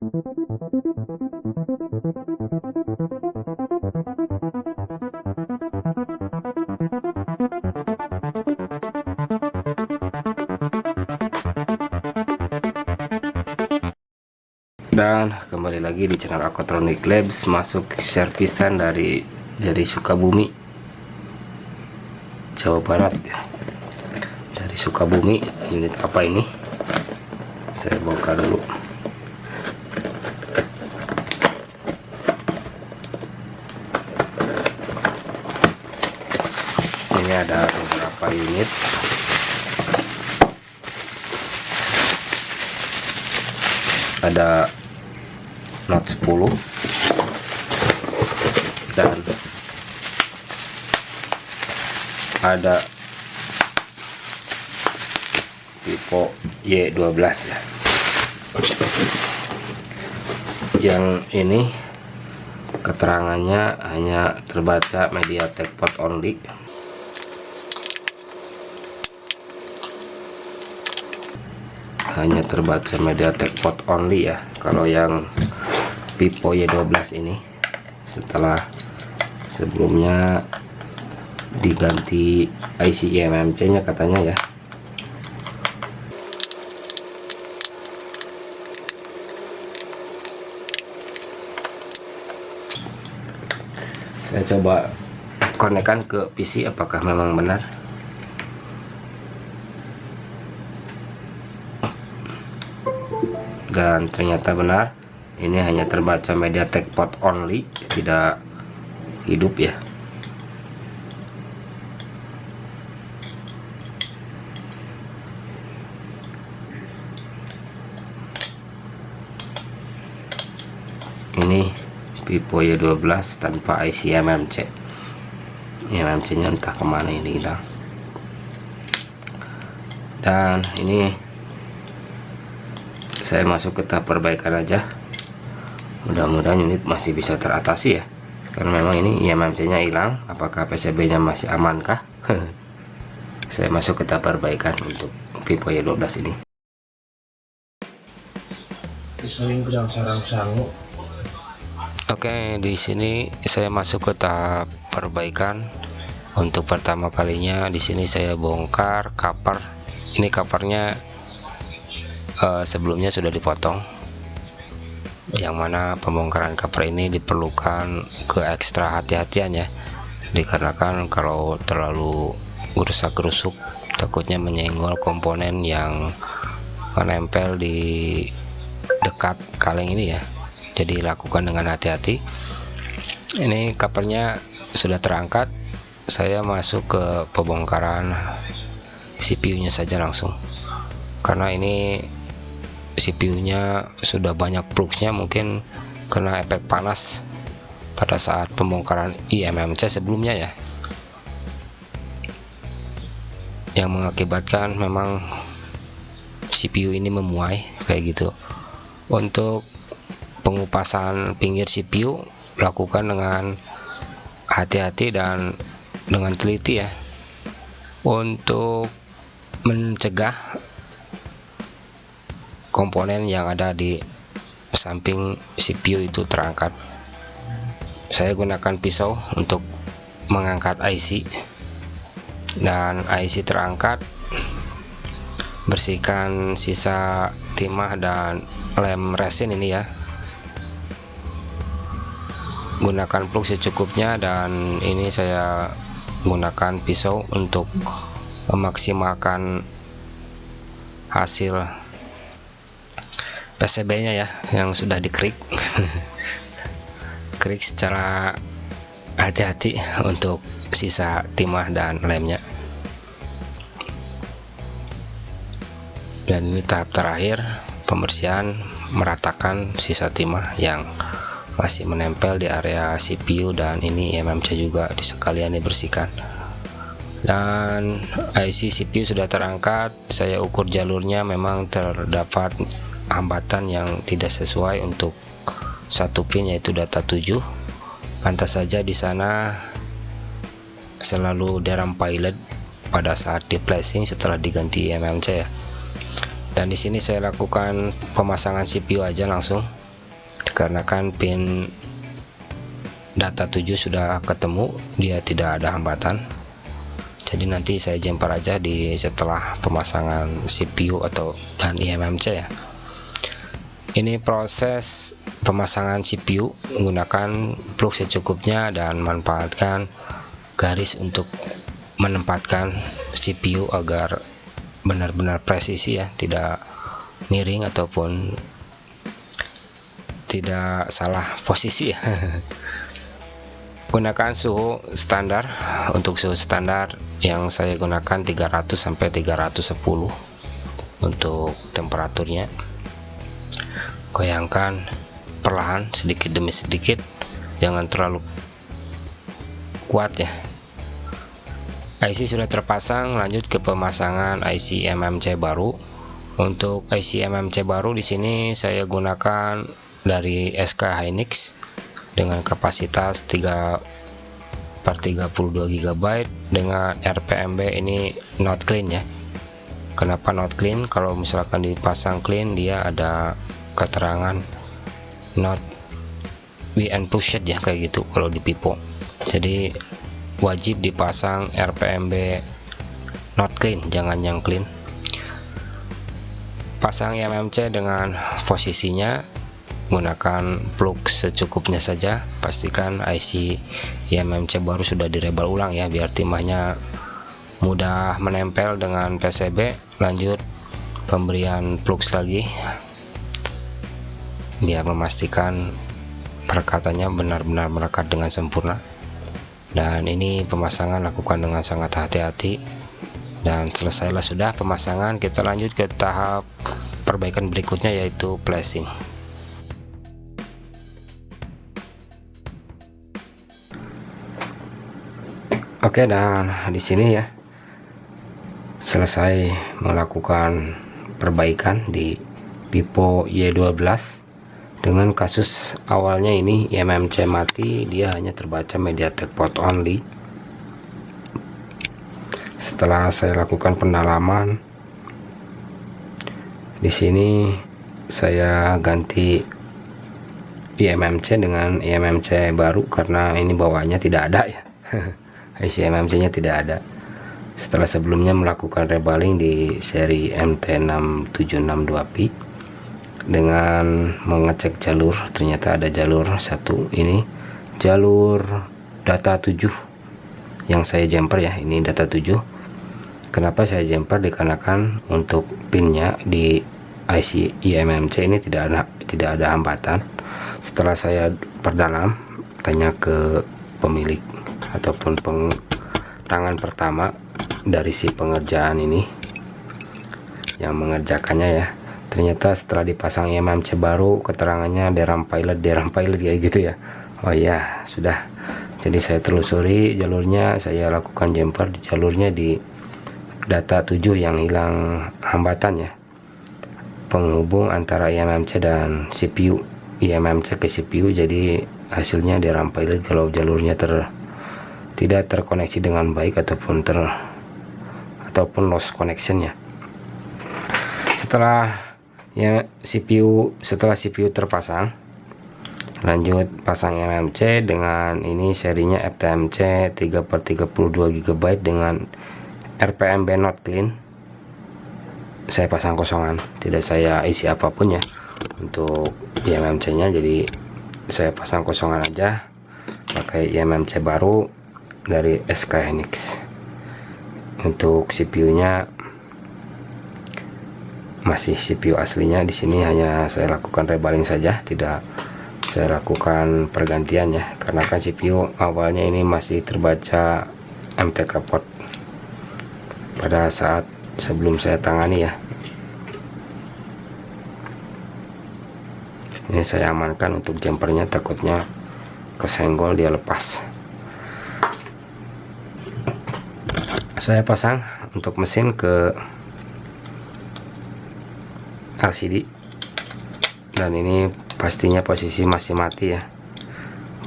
Dan kembali lagi di channel Aquatronic Labs, masuk servisan dari Sukabumi, Jawa Barat. Dari Sukabumi, unit apa ini? Saya bongkar dulu. Ini ada beberapa unit. Ada Note 10 dan ada tipe Y12 ya. Yang ini keterangannya hanya terbaca MediaTek port only. Hanya terbaca MediaTek port only ya. Kalau yang Vivo Y12 ini, setelah sebelumnya diganti IC eMMC nya katanya ya. Saya coba konekkan ke PC apakah memang benar. Dan ternyata benar, ini hanya terbaca MediaTek port only, tidak hidup ya. Ini Vivo Y12 tanpa IC eMMC. eMMC nya entah kemana ini hilang. Dan ini saya masuk ke tahap perbaikan aja. Mudah-mudahan unit masih bisa teratasi ya, karena memang ini eMMC nya hilang. Apakah PCB nya masih amankah? Saya masuk ke tahap perbaikan untuk Vivo Y12 ini. Oke, di sini saya masuk ke tahap perbaikan. Untuk pertama kalinya di sini saya bongkar cover. Ini covernya sebelumnya sudah dipotong, yang mana pembongkaran cover ini diperlukan ke ekstra hati-hatian ya, dikarenakan kalau terlalu gerusak-gerusuk takutnya menyenggol komponen yang menempel di dekat kaleng ini ya. Jadi lakukan dengan hati-hati. Ini covernya sudah terangkat. Saya masuk ke pembongkaran CPU nya saja langsung, karena ini CPU nya sudah banyak plugsnya, mungkin kena efek panas pada saat pembongkaran eMMC sebelumnya ya, yang mengakibatkan memang CPU ini memuai kayak gitu. Untuk pengupasan pinggir CPU lakukan dengan hati-hati dan dengan teliti ya, untuk mencegah komponen yang ada di samping CPU itu terangkat. Saya gunakan pisau untuk mengangkat IC, dan IC terangkat. Bersihkan sisa timah dan lem resin ini ya. Gunakan plug secukupnya, dan ini saya gunakan pisau untuk memaksimalkan hasil PCB nya ya, yang sudah dikrik. Krik secara hati-hati untuk sisa timah dan lemnya. Dan ini tahap terakhir, pembersihan, meratakan sisa timah yang masih menempel di area CPU, dan ini eMMC juga sekalian dibersihkan. Dan IC CPU sudah terangkat. Saya ukur jalurnya, memang terdapat hambatan yang tidak sesuai untuk satu pin, yaitu data 7. Pantas saja di sana selalu DRAM pilot pada saat di flashing setelah diganti eMMC ya. Dan di sini saya lakukan pemasangan CPU aja langsung. dikarenakan pin data 7 sudah ketemu, dia tidak ada hambatan. Jadi nanti saya jumper aja di setelah pemasangan CPU dan eMMC ya. Ini proses pemasangan CPU menggunakan plug secukupnya dan manfaatkan garis untuk menempatkan CPU agar benar-benar presisi ya, tidak miring ataupun tidak salah posisi ya. Gunakan suhu standar. Untuk suhu standar yang saya gunakan 300 sampai 310 untuk temperaturnya. Goyangkan perlahan sedikit demi sedikit, jangan terlalu kuat ya. IC sudah terpasang, lanjut ke pemasangan IC eMMC baru. Untuk IC eMMC baru di sini saya gunakan dari SK Hynix dengan kapasitas 3/32 GB dengan RPMB ini not clean ya. Kenapa not clean? Kalau misalkan dipasang clean, dia ada keterangan not be pushed ya, kayak gitu kalau di pipo. Jadi wajib dipasang RPMB not clean, jangan yang clean. Pasang eMMC dengan posisinya, gunakan plug secukupnya saja. Pastikan IC eMMC baru sudah direbel ulang ya, biar timahnya mudah menempel dengan PCB. Lanjut pemberian plug lagi biar memastikan perekatannya benar-benar merekat dengan sempurna. Dan ini pemasangan lakukan dengan sangat hati-hati. Dan selesailah sudah pemasangan, kita lanjut ke tahap perbaikan berikutnya, yaitu flashing. Oke, dan di sini ya selesai melakukan perbaikan di pipo Y12 dengan kasus awalnya ini eMMC mati, dia hanya terbaca MediaTek port only. Setelah saya lakukan pendalaman di sini, saya ganti eMMC dengan eMMC baru karena ini bawaannya tidak ada ya. IC eMMC nya tidak ada. Setelah sebelumnya melakukan rebaling di seri MT6762P dengan mengecek jalur, ternyata ada jalur satu, ini jalur data 7 yang saya jumper ya, ini data 7. Kenapa saya jumper? Dikarenakan untuk pinnya di IC eMMC ini tidak ada hambatan. Setelah saya perdalam, tanya ke pemilik ataupun tangan pertama dari si pengerjaan ini yang mengerjakannya ya, ternyata setelah dipasang eMMC baru, keterangannya DRAM pilot kayak gitu ya. Oh iya, sudah. Jadi saya telusuri jalurnya, saya lakukan jumper di jalurnya di data 7 yang hilang hambatan ya, penghubung antara eMMC dan CPU, eMMC ke CPU. Jadi hasilnya DRAM pilot kalau jalurnya tidak terkoneksi dengan baik ataupun lost connection ya. Setelah CPU terpasang, lanjut pasang eMMC dengan ini serinya FTMC 3/32 GB dengan RPMB not clean. Saya pasang kosongan, tidak saya isi apapun ya untuk eMMC nya, jadi saya pasang kosongan aja pakai eMMC baru dari SK Hynix. Untuk CPU nya masih CPU aslinya, di sini hanya saya lakukan rebaling saja, tidak saya lakukan pergantian ya, karena kan CPU awalnya ini masih terbaca MTK port pada saat sebelum saya tangani ya. Ini saya amankan untuk jumpernya, takutnya kesenggol dia lepas. Saya pasang untuk mesin ke LCD, dan ini pastinya posisi masih mati ya,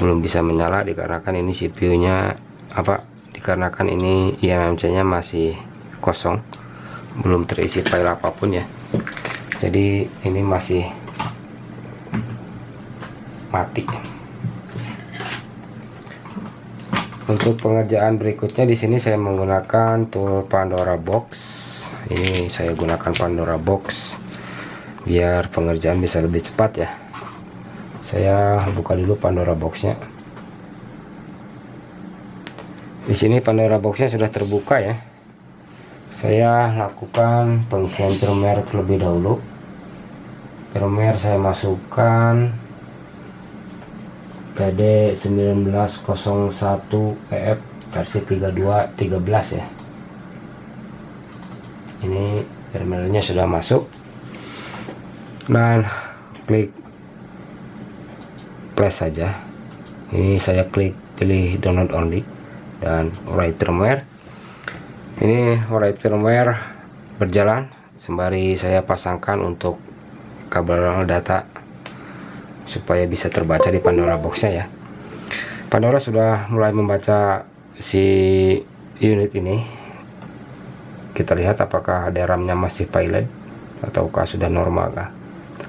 belum bisa menyala dikarenakan ini CPU nya dikarenakan ini eMMC nya masih kosong, belum terisi file apapun ya. Jadi ini masih mati. Untuk pengerjaan berikutnya di sini saya menggunakan tool Pandora Box. Ini saya gunakan Pandora Box biar pengerjaan bisa lebih cepat ya. Saya buka dulu Pandora Boxnya. Di sini Pandora Boxnya sudah terbuka ya. Saya lakukan pengisian firmware terlebih dahulu. Firmware saya masukkan PD 1901 EF versi 3213 ya. Ini firmware-nya sudah masuk, dan klik flash saja. Ini saya klik pilih download only dan write firmware. Ini write firmware berjalan sembari saya pasangkan untuk kabel data supaya bisa terbaca di Pandora Boxnya ya. Pandora sudah mulai membaca si unit ini. Kita lihat apakah ada RAM-nya masih pilot ataukah sudah normal kah.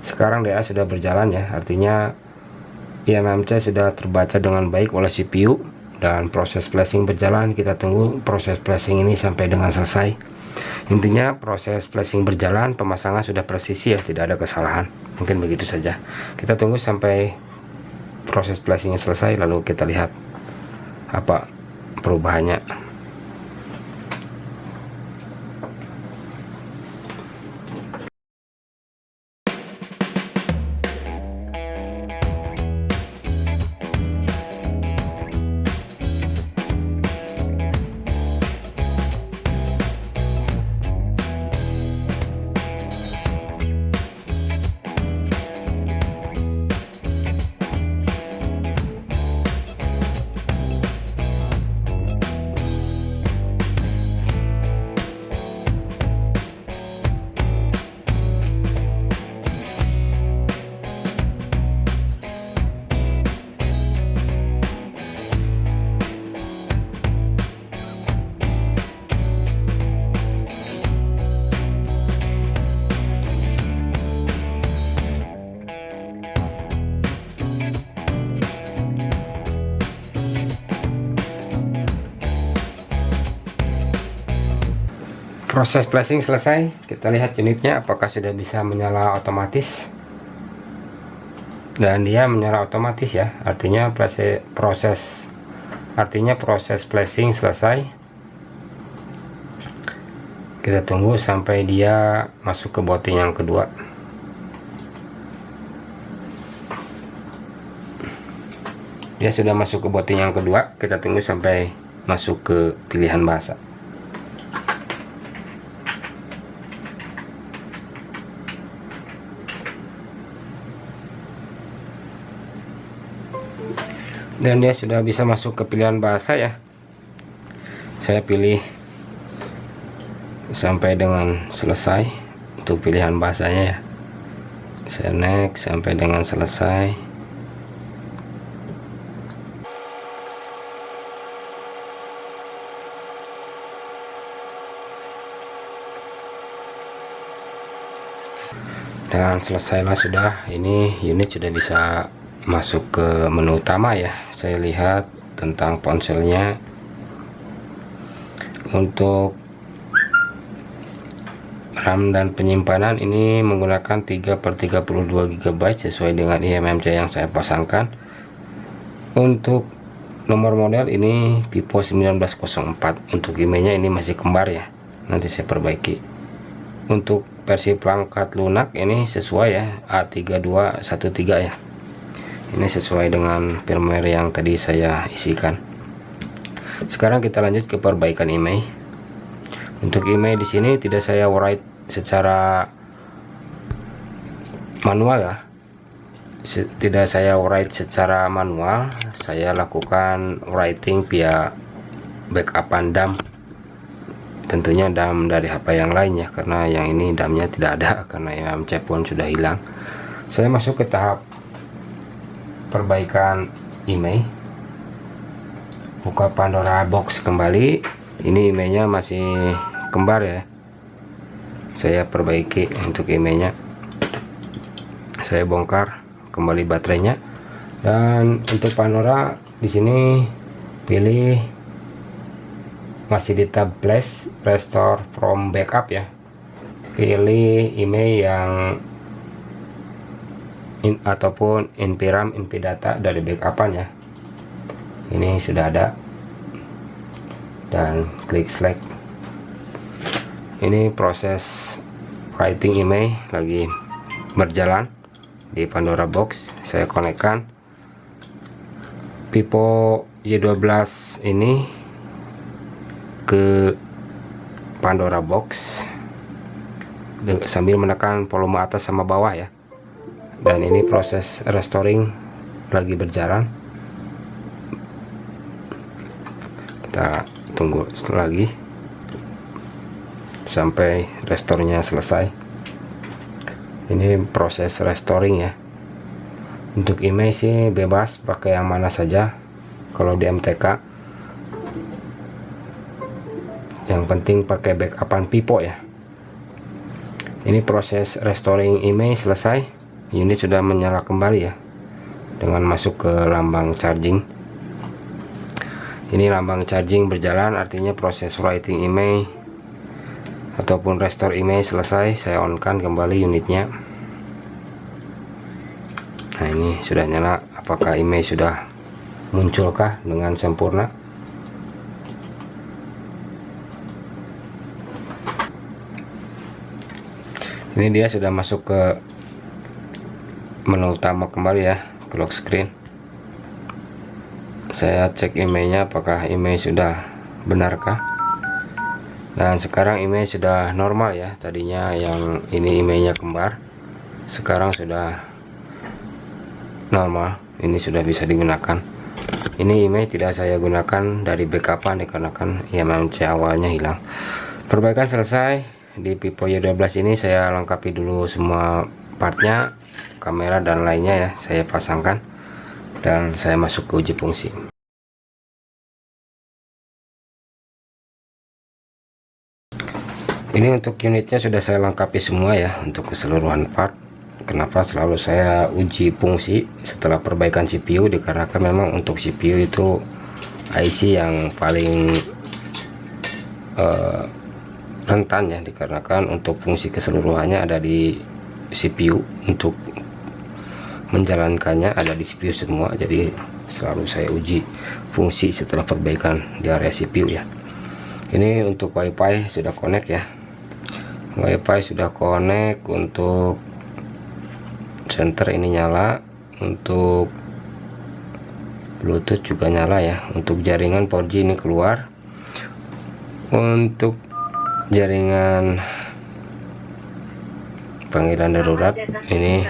Sekarang DA sudah berjalan ya, artinya eMMC sudah terbaca dengan baik oleh CPU dan proses flashing berjalan. Kita tunggu proses flashing ini sampai dengan selesai. Intinya proses flashing berjalan, pemasangan sudah presisi ya, tidak ada kesalahan. Mungkin begitu saja. Kita tunggu sampai proses flashingnya selesai, lalu kita lihat apa perubahannya. Proses flashing selesai. Kita lihat unitnya apakah sudah bisa menyala otomatis. Dan dia menyala otomatis ya. Artinya proses flashing selesai. Kita tunggu sampai dia masuk ke booting yang kedua. Dia sudah masuk ke booting yang kedua. Kita tunggu sampai masuk ke pilihan bahasa. Dan dia sudah bisa masuk ke pilihan bahasa ya. Saya pilih sampai dengan selesai untuk pilihan bahasanya ya. Saya next sampai dengan selesai. Dan selesailah sudah. Ini unit sudah bisa masuk ke menu utama ya. Saya lihat tentang ponselnya. Untuk RAM dan penyimpanan ini menggunakan 3/32 GB sesuai dengan eMMC yang saya pasangkan. Untuk nomor model ini Vivo 1904. Untuk emailnya ini masih kembar ya, nanti saya perbaiki. Untuk versi perangkat lunak ini sesuai ya, A3213 ya. Ini sesuai dengan firmware yang tadi saya isikan. Sekarang kita lanjut ke perbaikan email. Untuk email di sini tidak saya write secara manual ya. Tidak saya write secara manual. Saya lakukan writing via backup DAM. Tentunya DAM dari HP yang lain ya, karena yang ini DAM-nya tidak ada karena eMMC pun sudah hilang. Saya masuk ke tahap perbaikan email. Buka Pandora Box kembali. Ini emailnya masih kembar ya. Saya perbaiki untuk emailnya. Saya bongkar kembali baterainya. Dan untuk Pandora di sini pilih masih di tab flash restore from backup ya, pilih email yang ataupun npram npdata dari backupan ya. Ini sudah ada, dan klik select. Ini proses writing email lagi berjalan di Pandora Box. Saya konekkan Pipo Y12 ini ke Pandora Box sambil menekan volume atas sama bawah ya. Dan ini proses restoring lagi berjalan. Kita tunggu lagi sampai restorenya selesai. Ini proses restoring ya. Untuk email sih bebas pakai yang mana saja kalau di MTK, yang penting pakai backupan Pipo ya. Ini proses restoring email selesai, unit sudah menyala kembali ya dengan masuk ke lambang charging. Ini lambang charging berjalan, artinya proses writing email ataupun restore email selesai. Saya on kan kembali unitnya. Nah, ini sudah nyala. Apakah email sudah munculkah dengan sempurna? Ini dia sudah masuk ke menu utama kembali ya, ke lock screen. Saya cek emailnya apakah email sudah benarkah. Dan sekarang email sudah normal ya. Tadinya yang ini emailnya kembar, sekarang sudah normal. Ini sudah bisa digunakan. Ini email tidak saya gunakan dari backupan dikarenakan IMMC awalnya hilang. Perbaikan selesai. Di Pipo Y12 ini saya lengkapi dulu semua partnya, kamera dan lainnya ya, saya pasangkan dan saya masuk ke uji fungsi. Ini untuk unitnya sudah saya lengkapi semua ya, untuk keseluruhan part. Kenapa selalu saya uji fungsi setelah perbaikan CPU? Dikarenakan memang untuk CPU itu IC yang paling rentan ya, dikarenakan untuk fungsi keseluruhannya ada di CPU, untuk menjalankannya ada di CPU semua. Jadi selalu saya uji fungsi setelah perbaikan di area CPU ya. Ini untuk WiFi sudah connect ya, WiFi sudah connect. Untuk center ini nyala, untuk Bluetooth juga nyala ya. Untuk jaringan 4G ini keluar. Untuk jaringan panggilan darurat ini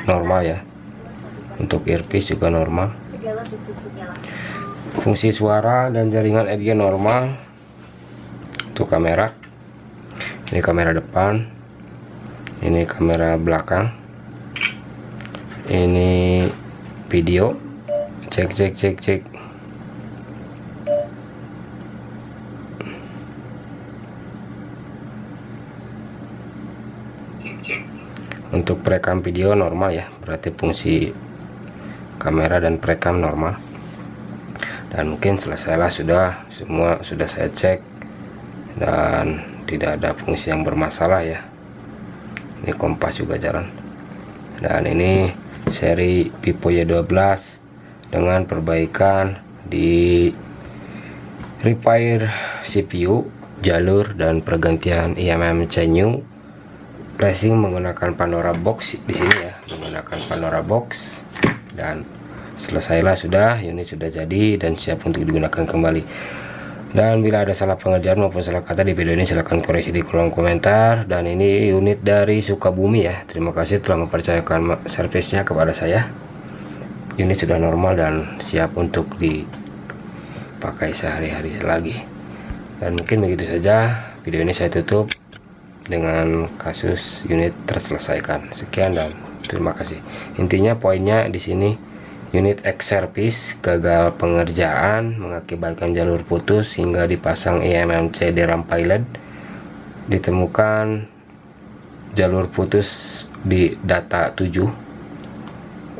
normal ya. Untuk earpiece juga normal. Fungsi suara dan jaringan EDG normal. Untuk kamera, ini kamera depan, ini kamera belakang, ini video. Cek. Untuk perekam video normal ya, berarti fungsi kamera dan perekam normal. Dan mungkin selesailah, semua sudah saya cek dan tidak ada fungsi yang bermasalah ya. Ini kompas juga jalan. Dan ini seri Pipo Y12 dengan perbaikan di repair CPU, jalur dan pergantian IMMC new. Flashing menggunakan Pandora Box di sini ya, menggunakan Pandora Box. Dan selesailah, sudah, unit sudah jadi dan siap untuk digunakan kembali. Dan bila ada salah pengerjaan maupun salah kata di video ini, silahkan koreksi di kolom komentar. Dan ini unit dari Sukabumi ya. Terima kasih telah mempercayakan servisnya kepada saya. Unit sudah normal dan siap untuk dipakai sehari-hari lagi. Dan mungkin begitu saja video ini saya tutup dengan kasus unit terselesaikan. Sekian dan terima kasih. Intinya poinnya di sini, unit X service gagal pengerjaan mengakibatkan jalur putus hingga dipasang IMMC DRAM pilot. Ditemukan jalur putus di data 7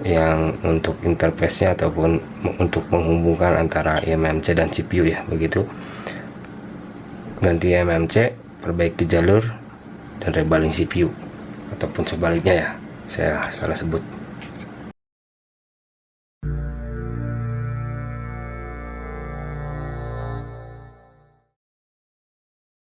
yang untuk interface-nya ataupun untuk menghubungkan antara eMMC dan CPU ya. Begitu, ganti eMMC, perbaiki jalur, dan rebaling CPU, ataupun sebaliknya ya, saya salah sebut.